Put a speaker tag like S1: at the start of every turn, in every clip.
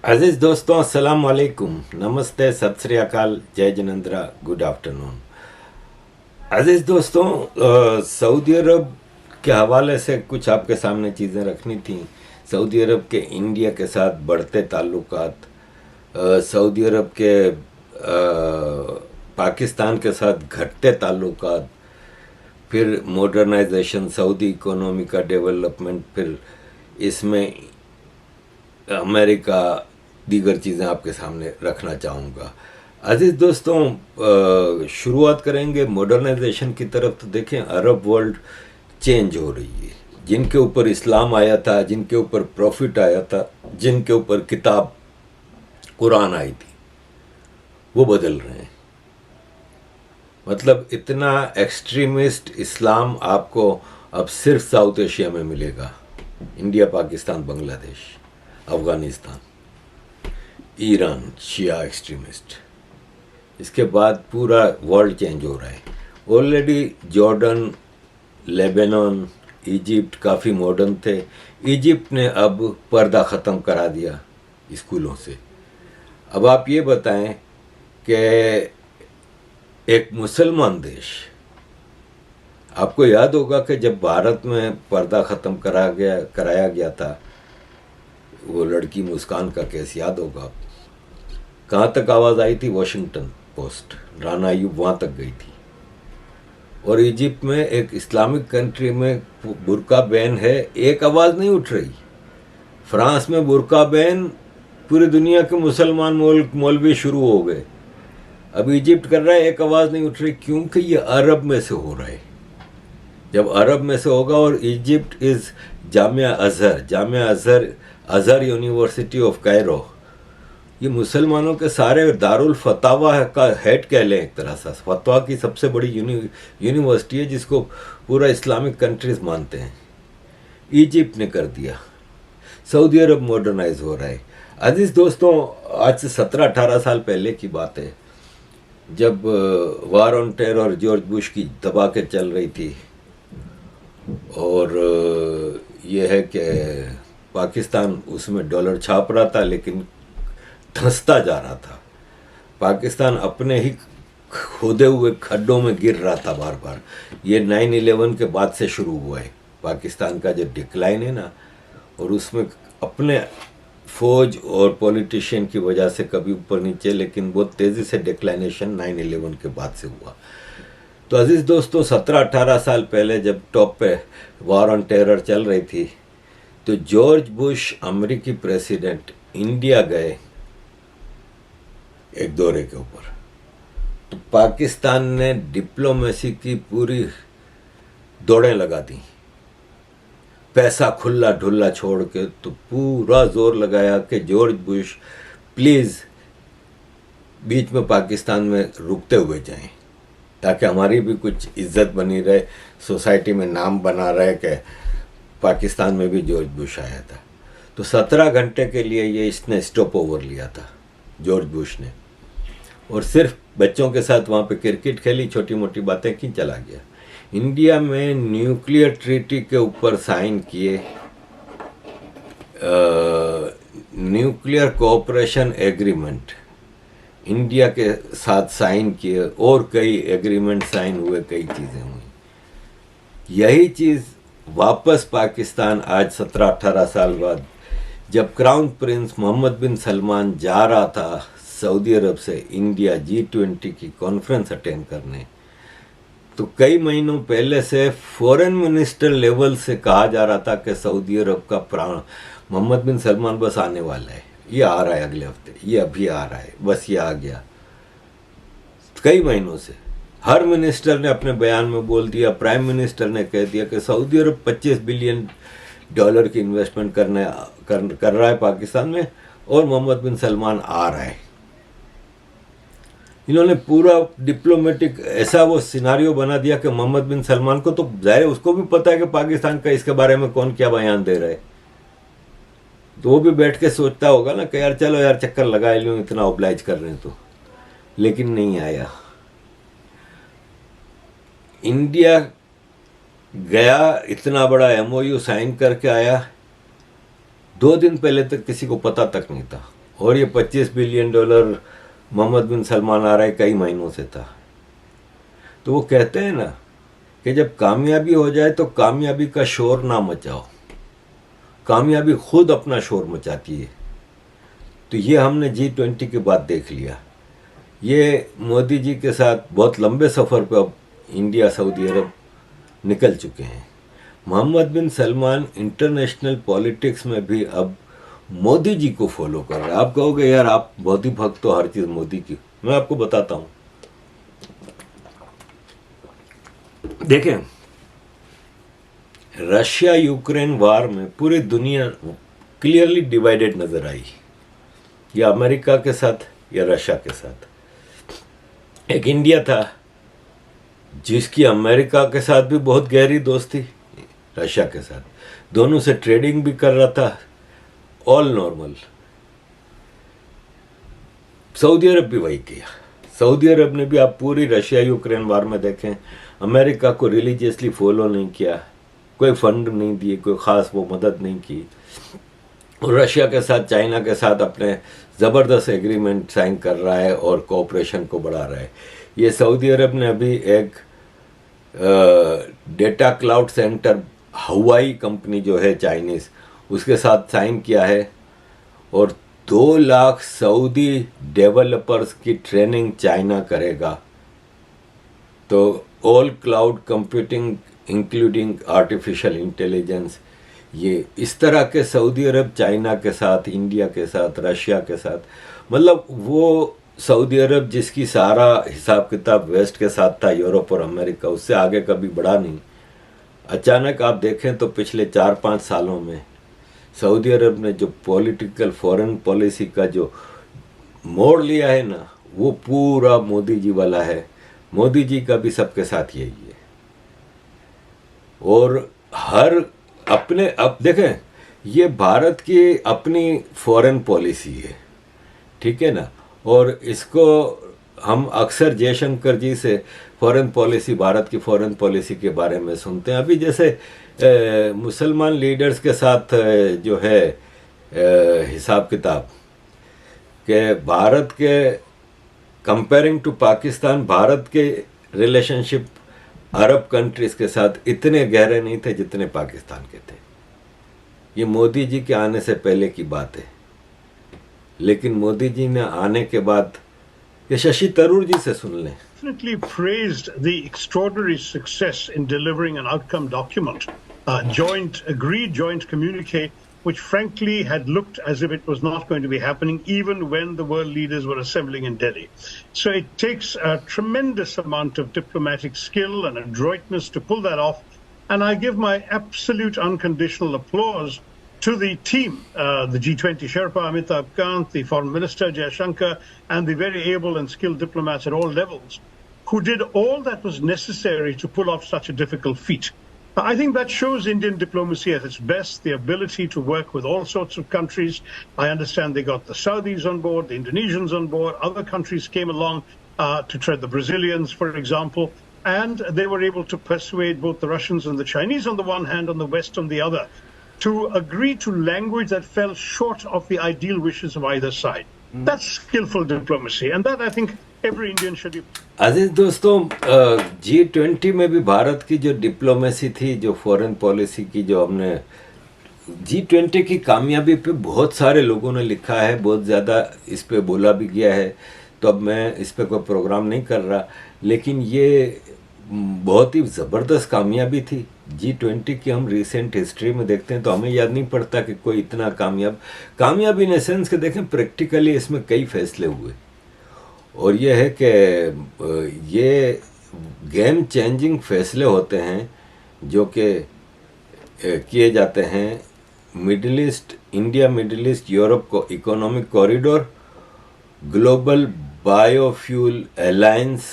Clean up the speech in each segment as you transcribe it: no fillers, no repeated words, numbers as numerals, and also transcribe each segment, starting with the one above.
S1: अजीज दोस्तों, अस्सलाम वालेकुम, नमस्ते, सत श्री अकाल, जय जिनेंद्रा, गुड आफ्टरनून। अजीज दोस्तों, सऊदी अरब के हवाले से कुछ आपके सामने चीज़ें रखनी थी। सऊदी अरब के इंडिया के साथ बढ़ते ताल्लुकात, सऊदी अरब के पाकिस्तान के साथ घटते ताल्लुकात, फिर मॉडर्नाइजेशन, सऊदी इकोनॉमी का डेवलपमेंट, फिर इसमें अमेरिका, दीगर चीज़ें आपके सामने रखना चाहूँगा। अजीज़ दोस्तों, शुरुआत करेंगे मॉडर्नाइजेशन की तरफ। तो देखें, अरब वर्ल्ड चेंज हो रही है। जिनके ऊपर इस्लाम आया था, जिनके ऊपर प्रॉफिट आया था, जिनके ऊपर किताब कुरान आई थी, वो बदल रहे हैं। मतलब इतना एक्सट्रीमिस्ट इस्लाम आपको अब सिर्फ साउथ एशिया में मिलेगा। इंडिया, पाकिस्तान, बांग्लादेश, अफ़गानिस्तान, ईरान, शिया एक्सट्रीमिस्ट। इसके बाद पूरा वर्ल्ड चेंज हो रहा है। ऑलरेडी जॉर्डन, लेबनान, इजिप्ट काफ़ी मॉडर्न थे। इजिप्ट ने अब पर्दा ख़त्म करा दिया स्कूलों से। अब आप ये बताएं कि एक मुसलमान देश, आपको याद होगा कि जब भारत में पर्दा ख़त्म कराया गया था, वो लड़की मुस्कान का केस याद होगा आपको। कहाँ तक आवाज़ आई थी? वॉशिंगटन पोस्ट, राना अयूब वहाँ तक गई थी। और इजिप्ट में, एक इस्लामिक कंट्री में, बुर्का बैन है, एक आवाज़ नहीं उठ रही। फ्रांस में बुर्का बैन, पूरी दुनिया के मुसलमान मौलवी शुरू हो गए। अब इजिप्ट कर रहा है, एक आवाज़ नहीं उठ रही, क्योंकि ये अरब में से हो रहा है। जब अरब में से होगा, और Egypt is Jamia Azhar university of Cairo, ये मुसलमानों के सारे दारुल फतावा का हेड कह लें एक तरह से। फतवा की सबसे बड़ी यूनिवर्सिटी है, जिसको पूरा इस्लामिक कंट्रीज मानते हैं। इजिप्ट ने कर दिया। सऊदी अरब मॉडर्नाइज हो रहा है। अजीज़ दोस्तों, आज से 17-18 साल पहले की बात है, जब war on terror George Bush की दबा के चल रही थी, और ये है कि पाकिस्तान उसमें डॉलर छाप रहा था, लेकिन धंसता जा रहा था। पाकिस्तान अपने ही खोदे हुए खड्डों में गिर रहा था बार बार। ये 9/11 के बाद से शुरू हुआ है पाकिस्तान का जो डिक्लाइन है ना, और उसमें अपने फौज और पॉलिटिशियन की वजह से कभी ऊपर नीचे, लेकिन बहुत तेज़ी से डिक्लाइनेशन 9/11 के बाद से हुआ। तो अजीज़ दोस्तों, 17-18 साल पहले जब टॉप पे वार ऑन टेरर चल रही थी, तो जॉर्ज बुश अमेरिकी प्रेसिडेंट इंडिया गए एक दौरे के ऊपर। तो पाकिस्तान ने डिप्लोमेसी की पूरी दौड़ें लगा दी, पैसा खुला ढुल्ला छोड़ के। तो पूरा जोर लगाया कि जॉर्ज बुश प्लीज़ बीच में पाकिस्तान में रुकते हुए जाएं, ताकि हमारी भी कुछ इज्जत बनी रहे, सोसाइटी में नाम बना रहे कि पाकिस्तान में भी जॉर्ज बुश आया था। तो 17 घंटे के लिए ये इसने स्टॉप ओवर लिया था जॉर्ज बुश ने, और सिर्फ बच्चों के साथ वहाँ पे क्रिकेट खेली, छोटी मोटी बातें की, चला गया। इंडिया में न्यूक्लियर ट्रीटी के ऊपर साइन किए, न्यूक्लियर कोऑपरेशन एग्रीमेंट इंडिया के साथ साइन किए, और कई एग्रीमेंट साइन हुए, कई चीज़ें हुई। यही चीज़ वापस पाकिस्तान आज 17-18 साल बाद, जब क्राउन प्रिंस मोहम्मद बिन सलमान जा रहा था सऊदी अरब से इंडिया G20 की कॉन्फ्रेंस अटेंड करने, तो कई महीनों पहले से फॉरेन मिनिस्टर लेवल से कहा जा रहा था कि सऊदी अरब का प्राण मोहम्मद बिन सलमान बस आने वाला है, ये आ रहा है अगले हफ्ते, ये अभी आ रहा है, बस ये आ गया। कई महीनों से हर मिनिस्टर ने अपने बयान में बोल दिया, प्राइम मिनिस्टर ने कह दिया कि सऊदी अरब $25 बिलियन की इन्वेस्टमेंट कर रहा है पाकिस्तान में, और मोहम्मद बिन सलमान आ रहा है। इन्होंने पूरा डिप्लोमेटिक ऐसा वो सिनारियो बना दिया कि मोहम्मद बिन सलमान को तो जाहिर उसको भी पता है कि पाकिस्तान का इसके बारे में कौन क्या बयान दे रहा है। तो वो भी बैठ के सोचता होगा ना कि यार चलो यार चक्कर लगा लूँ, इतना ऑब्लाइज कर रहे हैं तो। लेकिन नहीं आया। इंडिया गया, इतना बड़ा MOU साइन करके आया, 2 दिन पहले तक किसी को पता तक नहीं था और ये $25 बिलियन मोहम्मद बिन सलमान आ रहा है कई महीनों से था। तो वो कहते हैं ना कि जब कामयाबी हो जाए तो कामयाबी का शोर ना मचाओ, कामयाबी खुद अपना शोर मचाती है। तो ये हमने G20 के बाद देख लिया। ये मोदी जी के साथ बहुत लंबे सफ़र पर अब इंडिया सऊदी अरब निकल चुके हैं। मोहम्मद बिन सलमान इंटरनेशनल पॉलिटिक्स में भी अब मोदी जी को फॉलो कर रहे हैं। आप कहोगे यार आप मोदी भक्त तो हर चीज़ मोदी की, मैं आपको बताता हूँ। देखें, रशिया यूक्रेन वार में पूरी दुनिया क्लियरली डिवाइडेड नजर आई, या अमेरिका के साथ या रशिया के साथ। एक इंडिया था जिसकी अमेरिका के साथ भी बहुत गहरी दोस्ती, रशिया के साथ दोनों से ट्रेडिंग भी कर रहा था, ऑल नॉर्मल। सऊदी अरब भी वही किया। सऊदी अरब ने भी आप पूरी रशिया यूक्रेन वार में देखें, अमेरिका को रिलीजियसली फॉलो नहीं किया, कोई फंड नहीं दिए, कोई ख़ास वो मदद नहीं की। और रशिया के साथ चाइना के साथ अपने ज़बरदस्त एग्रीमेंट साइन कर रहा है और कोऑपरेशन को बढ़ा रहा है। ये सऊदी अरब ने अभी एक डेटा क्लाउड सेंटर हवाई कंपनी जो है चाइनीज़, उसके साथ साइन किया है और 2 लाख सऊदी डेवलपर्स की ट्रेनिंग चाइना करेगा। तो all cloud computing including artificial intelligence, ये इस तरह के सऊदी अरब चाइना के साथ, इंडिया के साथ, रशिया के साथ, मतलब वो सऊदी अरब जिसकी सारा हिसाब किताब वेस्ट के साथ था, यूरोप और अमेरिका, उससे आगे कभी बढ़ा नहीं। अचानक आप देखें तो पिछले 4-5 सालों में सऊदी अरब ने जो पॉलिटिकल फॉरेन पॉलिसी का जो मोड़ लिया है ना, वो पूरा मोदी जी वाला है। मोदी जी का भी सबके साथ यही है। और हर अपने, अब देखें, ये भारत की अपनी फॉरेन पॉलिसी है, ठीक है ना। और इसको हम अक्सर जयशंकर जी से फॉरेन पॉलिसी, भारत की फॉरेन पॉलिसी के बारे में सुनते हैं। अभी जैसे मुसलमान लीडर्स के साथ जो है हिसाब किताब कि भारत के कंपेयरिंग टू पाकिस्तान, भारत के रिलेशनशिप अरब कंट्रीज के साथ इतने गहरे नहीं थे जितने पाकिस्तान के थे। ये मोदी जी के आने से पहले की बात है। लेकिन मोदी जी ने आने के बाद, ये शशि तरूर जी से सुन लें।
S2: Definitely praised the extraordinary success in delivering an outcome document, agreed joint communique, which frankly had looked as if it was not going to be happening even when the world leaders were assembling in Delhi. So it takes a tremendous amount of diplomatic skill and adroitness to pull that off. And I give my absolute unconditional applause to the team, the G20 Sherpa, Amitabh Kant, the Foreign Minister, Jayashankar, and the very able and skilled diplomats at all levels, who did all that was necessary to pull off such a difficult feat. I think that shows Indian diplomacy at its best, the ability to work with all sorts of countries. I understand they got the Saudis on board, the Indonesians on board, other countries came along to tread the Brazilians, for example, and they were able to persuade both the Russians and the Chinese on the one hand, and the West on the other, to agree to language that fell short of the ideal wishes of either side. That's skillful diplomacy, and that I think every Indian should be.
S1: अजीज दोस्तों, G20 में भी भारत की जो diplomacy थी, जो foreign policy की, जो हमने G20 की कामयाबी पे बहुत सारे लोगों ने लिखा है, बहुत ज़्यादा इस पे बोला भी गया है। तो अब मैं इस पे कोई प्रोग्राम नहीं कर रहा, लेकिन ये बहुत ही ज़बरदस्त कामयाबी थी। G20 की हम रिसेंट हिस्ट्री में देखते हैं तो हमें याद नहीं पड़ता कि कोई इतना कामयाब इन सेंस के देखें प्रैक्टिकली इसमें कई फैसले हुए। और ये है कि ये गेम चेंजिंग फैसले होते हैं जो कि किए जाते हैं। Middle East, India Middle East Europe को economic corridor, global biofuel alliance,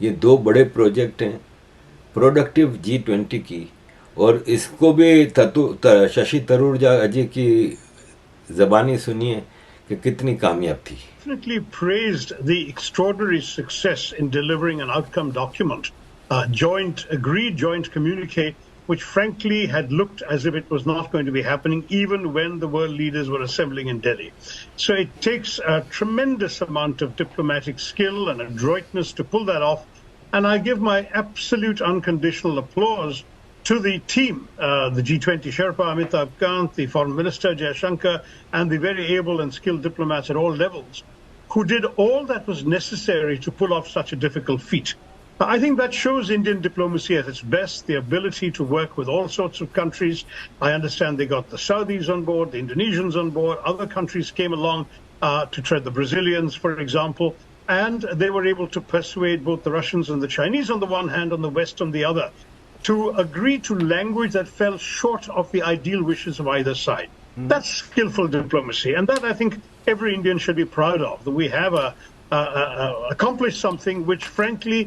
S1: ये 2 बड़े प्रोजेक्ट हैं प्रोडक्टिव G20 की। और इसको भी शशि तरूर जी की ज़बानी सुनिए कि कितनी कामयाब थी।
S2: Definitely praised the extraordinary success in delivering an outcome document, agreed joint communique, which frankly had looked as if it was not going to be happening even when the world leaders were assembling in Delhi. So it takes a tremendous amount of diplomatic skill and adroitness to pull that off. And I give my absolute unconditional applause to the team, the G20 Sherpa, Amitabh Kant, the Foreign Minister, Jaishankar, and the very able and skilled diplomats at all levels, who did all that was necessary to pull off such a difficult feat. I think that shows Indian diplomacy at its best, the ability to work with all sorts of countries. I understand they got the Saudis on board, the Indonesians on board, other countries came along to tread the Brazilians, for example, and they were able to persuade both the Russians and the Chinese on the one hand, on the West on the other, to agree to language that fell short of the ideal wishes of either side. That's skillful diplomacy, and that I think every Indian should be proud of, that we have accomplished something which, frankly,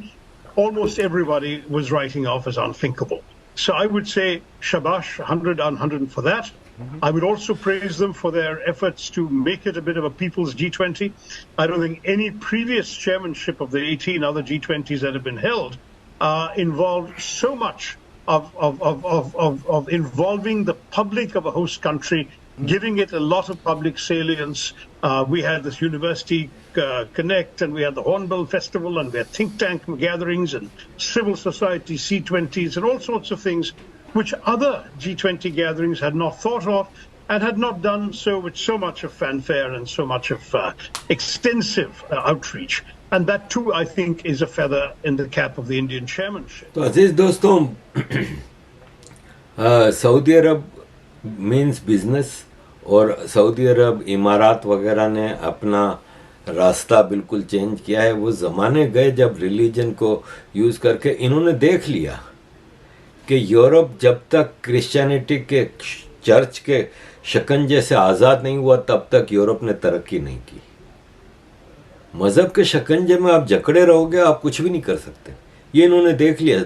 S2: almost everybody was writing off as unthinkable. So I would say shabash, 100 on 100 for that. I would also praise them for their efforts to make it a bit of a people's G20. I don't think any previous chairmanship of the 18 other G20s that have been held involved so much of involving the public of a host country, giving it a lot of public salience. We had this University Connect, and we had the Hornbill Festival, and we had think tank gatherings and civil society C20s and all sorts of things which other G20 gatherings had not thought of and had not done so with so much of fanfare and so much of extensive outreach. And that too, I think, is a feather in the cap of the Indian chairmanship.
S1: तो अजीज दोस्तों, Saudi अरब means business, और Saudi अरब, इमारात वगैरह ने अपना रास्ता बिल्कुल change किया है। वो ज़माने गए जब रिलीजन को यूज़ करके इन्होंने देख लिया कि यूरोप जब तक क्रिश्चियनिटी के चर्च के शिकंजे से आज़ाद नहीं हुआ तब तक यूरोप ने तरक्की नहीं की। मज़हब के शिकंजे में आप जकड़े रहोगे, आप कुछ भी नहीं कर सकते। ये इन्होंने देख लिया,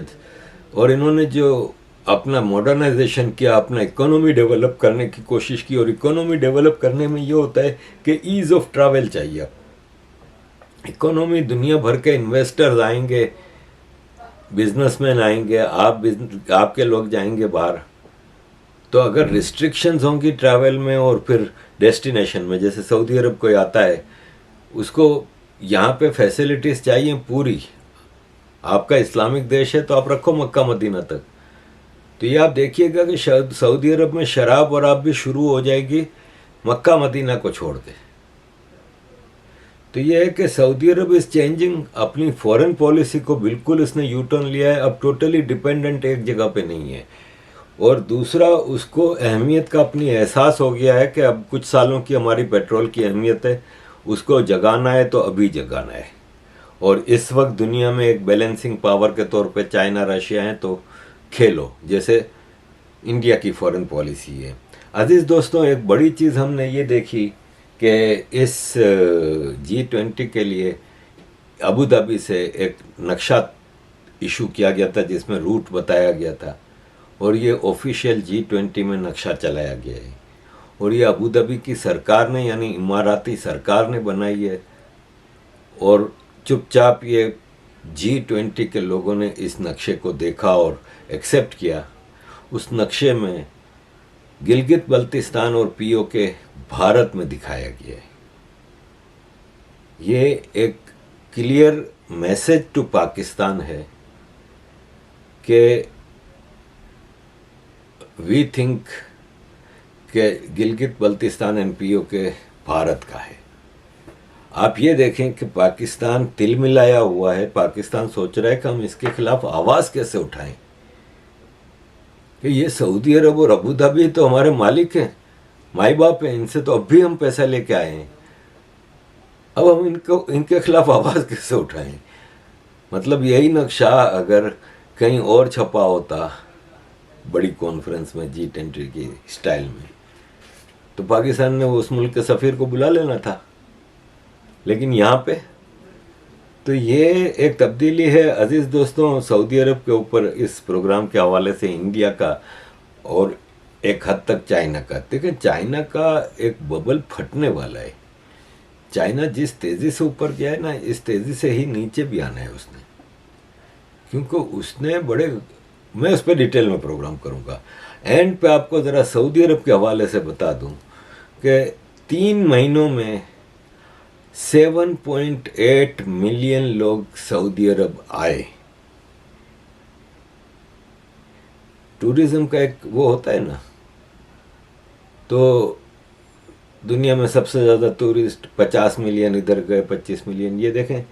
S1: और इन्होंने जो अपना मॉडर्नाइजेशन किया, अपना इकोनॉमी डेवलप करने की कोशिश की। और इकोनॉमी डेवलप करने में ये होता है कि ईज़ ऑफ ट्रैवल चाहिए। इकोनॉमी, दुनिया भर के इन्वेस्टर्स आएंगे, बिजनेसमैन आएंगे, आपके लोग जाएंगे बाहर। तो अगर रिस्ट्रिक्शंस होंगी ट्रैवल में और फिर डेस्टिनेशन में, जैसे सऊदी अरब कोई आता है, उसको यहाँ पे फैसिलिटीज़ चाहिए पूरी। आपका इस्लामिक देश है तो आप रखो मक्का मदीना तक। तो ये आप देखिएगा कि सऊदी अरब में शराब वराब भी शुरू हो जाएगी मक्का मदीना को छोड़ के। तो ये है कि सऊदी अरब इज़ चेंजिंग अपनी फॉरेन पॉलिसी को, बिल्कुल इसने यू टर्न लिया है। अब टोटली डिपेंडेंट एक जगह पे नहीं है। और दूसरा, उसको अहमियत का अपनी एहसास हो गया है कि अब कुछ सालों की हमारी पेट्रोल की अहमियत है, उसको जगाना है तो अभी जगाना है। और इस वक्त दुनिया में एक बैलेंसिंग पावर के तौर पे चाइना, रशिया हैं, तो खेलो, जैसे इंडिया की फॉरेन पॉलिसी है। अजीज़ दोस्तों, एक बड़ी चीज़ हमने ये देखी कि इस G20 के लिए अबू धाबी से एक नक्शा इशू किया गया था जिसमें रूट बताया गया था, और ये ऑफिशियल G20 में नक्शा चलाया गया है। और ये अबू धाबी की सरकार ने, यानी इमाराती सरकार ने बनाई है। और चुपचाप ये G20 के लोगों ने इस नक्शे को देखा और एक्सेप्ट किया। उस नक्शे में गिलगित बल्तिस्तान और POK भारत में दिखाया गया है। ये एक क्लियर मैसेज टू पाकिस्तान है कि वी थिंक कि गिलगित बल्तिस्तान एंड POK भारत का है। आप ये देखें कि पाकिस्तान तिलमिलाया हुआ है। पाकिस्तान सोच रहा है कि हम इसके खिलाफ आवाज़ कैसे उठाएं, कि ये सऊदी अरब और अबू धाबी तो हमारे मालिक हैं, माई बाप हैं, इनसे तो अब भी हम पैसा लेके आए हैं, अब हम इनके खिलाफ आवाज़ कैसे उठाएं। मतलब यही नक्शा अगर कहीं और छपा होता बड़ी कॉन्फ्रेंस में G20 की स्टाइल में, तो पाकिस्तान ने उस मुल्क के सफ़ीर को बुला लेना था। लेकिन यहाँ पे तो ये एक तब्दीली है अजीज़ दोस्तों सऊदी अरब के ऊपर इस प्रोग्राम के हवाले से इंडिया का और एक हद तक चाइना का। देखिए, चाइना का एक बबल फटने वाला है। चाइना जिस तेज़ी से ऊपर गया है ना, इस तेज़ी से ही नीचे भी आना है उसने, क्योंकि उसने बड़े मैं उस पर डिटेल में प्रोग्राम करूँगा। एंड पे आपको ज़रा सऊदी अरब के हवाले से बता दूँ कि 3 महीनों में 7.8 मिलियन लोग सऊदी अरब आए। टूरिज्म का एक वो होता है ना, तो दुनिया में सबसे ज़्यादा टूरिस्ट 50 मिलियन इधर गए, 25 मिलियन। ये देखें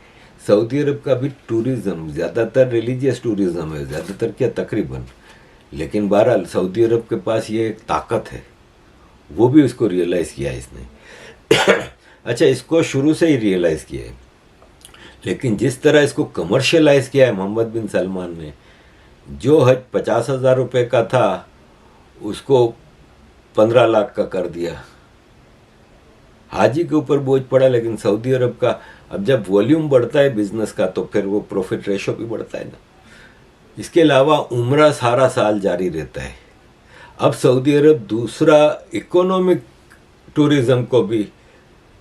S1: सऊदी अरब का भी टूरिज़्म ज़्यादातर रिलीजियस टूरिज़्म है, ज़्यादातर क्या तकरीबन, लेकिन बहरहाल सऊदी अरब के पास ये एक ताकत है, वो भी उसको रियलाइज़ किया है इसने। अच्छा, इसको शुरू से ही रियलाइज़ किया है, लेकिन जिस तरह इसको कमर्शियलाइज़ किया है मोहम्मद बिन सलमान ने, जो हज 50,000 रुपये का था उसको 15 लाख का कर दिया। हाजी के ऊपर बोझ पड़ा, लेकिन सऊदी अरब का अब जब वॉल्यूम बढ़ता है बिजनेस का तो फिर वो प्रॉफिट रेशो भी बढ़ता है ना। इसके अलावा उम्रा सारा साल जारी रहता है। अब सऊदी अरब दूसरा इकोनॉमिक टूरिज़्म को भी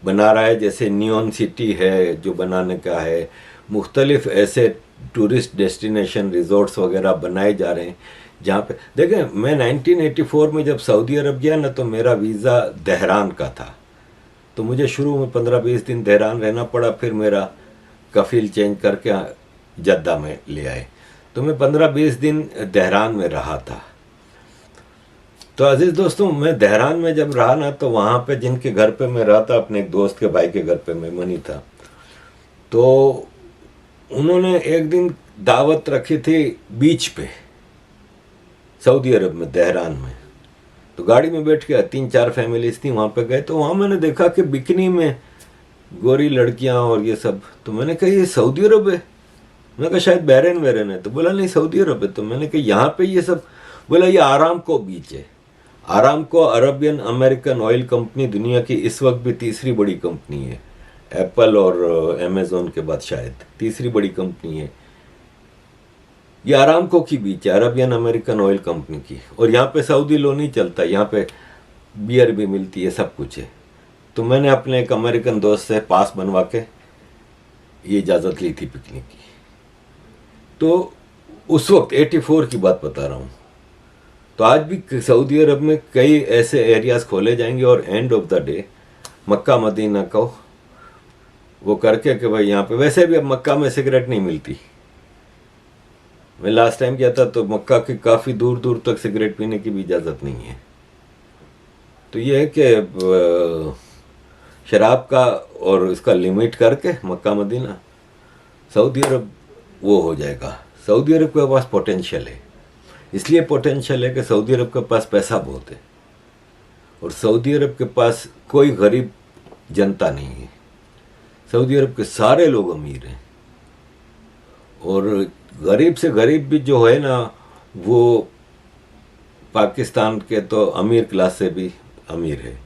S1: बना रहा है, जैसे नियॉन सिटी है जो बनाने का है, मुख्तलिफ ऐसे टूरिस्ट डेस्टिनेशन रिजॉर्ट्स वगैरह बनाए जा रहे हैं जहाँ पे देखें। मैं 1984 में जब सऊदी अरब गया ना, तो मेरा वीज़ा तेहरान का था, तो मुझे शुरू में 15-20 दिन तेहरान रहना पड़ा, फिर मेरा कफील चेंज करके जद्दा में ले आए, तो मैं 15-20 दिन तेहरान में रहा था। तो अजीज़ दोस्तों, मैं तेहरान में जब रहा ना, तो वहाँ पे जिनके घर पे मैं रहा था, अपने एक दोस्त के भाई के घर पे मेहमानी था, तो उन्होंने एक दिन दावत रखी थी बीच पे सऊदी अरब में, तेहरान में। तो गाड़ी में बैठ के 3-4 फैमिलीज थी, वहाँ पे गए, तो वहाँ मैंने देखा कि बिकनी में गोरी लड़कियाँ और ये सब। तो मैंने कहा ये सऊदी अरब है? मैंने कहा शायद बहरीन वहरीन है। तो बोला नहीं सऊदी अरब है। तो मैंने कहा यहाँ पे ये सब? बोला ये आरामको बीच है। Aramco Arabian American oil company दुनिया की इस वक्त भी तीसरी बड़ी कंपनी है, एप्पल और अमेजोन के बाद शायद तीसरी बड़ी कंपनी है। ये आरामको की बीच है, अरबियन अमेरिकन ऑयल कंपनी की। और यहाँ पे सऊदी लो नहीं चलता, यहाँ पे बियर भी मिलती है, सब कुछ है। तो मैंने अपने एक अमेरिकन दोस्त से पास बनवा के ये इजाज़त ली थी पिकनिक की। तो उस वक्त 84 की बात बता रहा हूँ। तो आज भी सऊदी अरब में कई ऐसे एरियाज़ खोले जाएंगे और end of the day Mecca Medina को वो करके कि भाई यहाँ पे, वैसे भी अब मक्का में सिगरेट नहीं मिलती। मैं लास्ट टाइम गया था तो मक्का के काफ़ी दूर दूर तक सिगरेट पीने की भी इजाज़त नहीं है। तो ये है कि शराब का और इसका लिमिट करके मक्का मदीना, सऊदी अरब वो हो जाएगा। सऊदी अरब के पास पोटेंशियल है, इसलिए पोटेंशियल है कि सऊदी अरब के पास पैसा बहुत है और सऊदी अरब के पास कोई गरीब जनता नहीं है। सऊदी अरब के सारे लोग अमीर हैं और गरीब से गरीब भी जो है ना, वो पाकिस्तान के तो अमीर क्लास से भी अमीर है।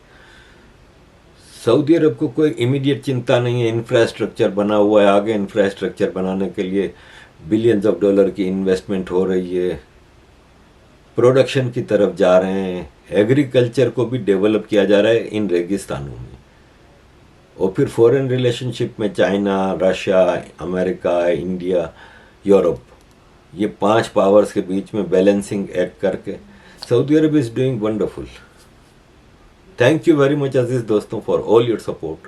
S1: सऊदी अरब को कोई इमीडिएट चिंता नहीं है, इंफ्रास्ट्रक्चर बना हुआ है, आगे इंफ्रास्ट्रक्चर बनाने के लिए बिलियंस ऑफ डॉलर की इन्वेस्टमेंट हो रही है, प्रोडक्शन की तरफ जा रहे हैं, एग्रीकल्चर को भी डेवलप किया जा रहा है इन रेगिस्तानों में। और फिर फॉरेन रिलेशनशिप में China, Russia, America, India, Europe, ये 5 पावर्स के बीच में बैलेंसिंग एक्ट करके Saudi Arabia is doing wonderful. Thank you very much अजीज दोस्तों for all your support.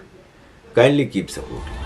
S1: Kindly keep supporting.